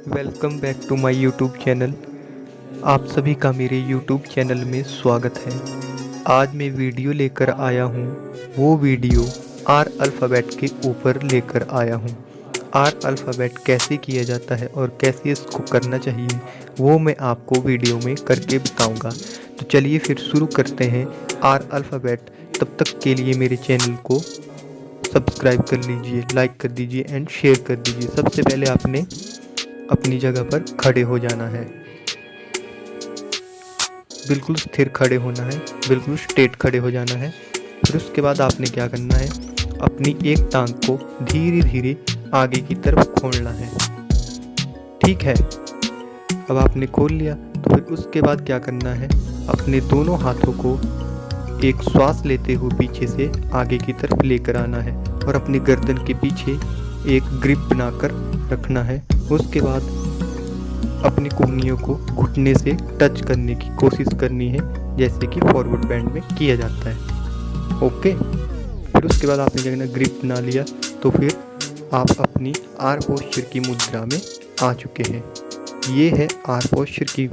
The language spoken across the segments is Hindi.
Welcome back to my YouTube channel. आप सभी का मेरे यूट्यूब चैनल में स्वागत है। आज मैं वीडियो लेकर आया हूँ, वो वीडियो आर अल्फ़ाबेट के ऊपर लेकर आया हूँ। आर अल्फ़ाबेट कैसे किया जाता है और कैसे इसको करना चाहिए वो मैं आपको वीडियो में करके बताऊँगा। तो चलिए फिर शुरू करते हैं आर अल्फ़ाबेट। तब तक के लिए मेरे चैनल को सब्सक्राइब कर लीजिए, लाइक कर दीजिए एंड शेयर कर दीजिए। सबसे पहले आपने अपनी जगह पर खड़े हो जाना है, बिल्कुल स्थिर खड़े होना है, बिल्कुल स्ट्रेट खड़े हो जाना है। फिर उसके बाद आपने क्या करना है, अपनी एक टांग को धीरे धीरे आगे की तरफ खोलना है। ठीक है, अब आपने खोल लिया तो फिर उसके बाद क्या करना है, अपने दोनों हाथों को एक श्वास लेते हुए पीछे से आगे की तरफ लेकर आना है और अपनी गर्दन के पीछे एक ग्रिप बनाकर रखना है। उसके बाद अपनी कोहनियों को घुटने से टच करने की कोशिश करनी है, जैसे कि फॉरवर्ड बैंड में किया जाता है। ओके, फिर उसके बाद आपने जब ग्रिप बना लिया तो फिर आप अपनी आर पोस्चर की मुद्रा में आ चुके हैं। ये है आर पोस्चर की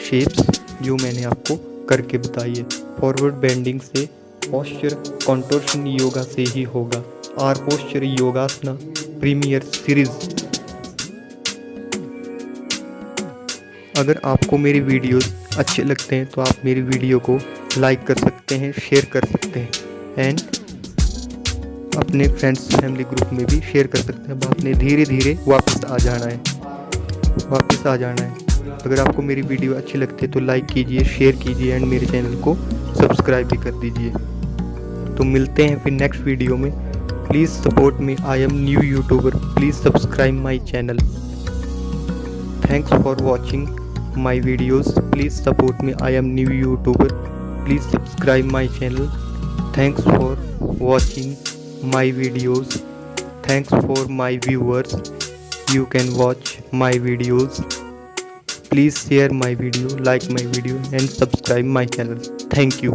शेप्स जो मैंने आपको करके बताई है। फॉरवर्ड बेंडिंग से पोस्चर कंटोर्शन योगा से ही होगा। Our posture yogasana premier series. अगर आपको मेरे वीडियोस अच्छे लगते हैं तो आप मेरी वीडियो को लाइक कर सकते हैं, शेयर कर सकते हैं एंड अपने फ्रेंड्स फैमिली ग्रुप में भी शेयर कर सकते हैं। अब आपने धीरे धीरे वापस आ जाना है, वापस आ जाना है। अगर आपको मेरी वीडियो अच्छी लगती है तो लाइक कीजिए, शेयर कीजिए एंड मेरे चैनल को सब्सक्राइब भी कर दीजिए। तो मिलते हैं फिर नेक्स्ट वीडियो में। Please support me, I am new YouTuber, please subscribe my channel. Thanks for watching my videos, please support me, I am new YouTuber, please subscribe my channel. Thanks for watching my videos, thanks for my viewers, you can watch my videos. Please share my video, like my video and subscribe my channel. Thank you.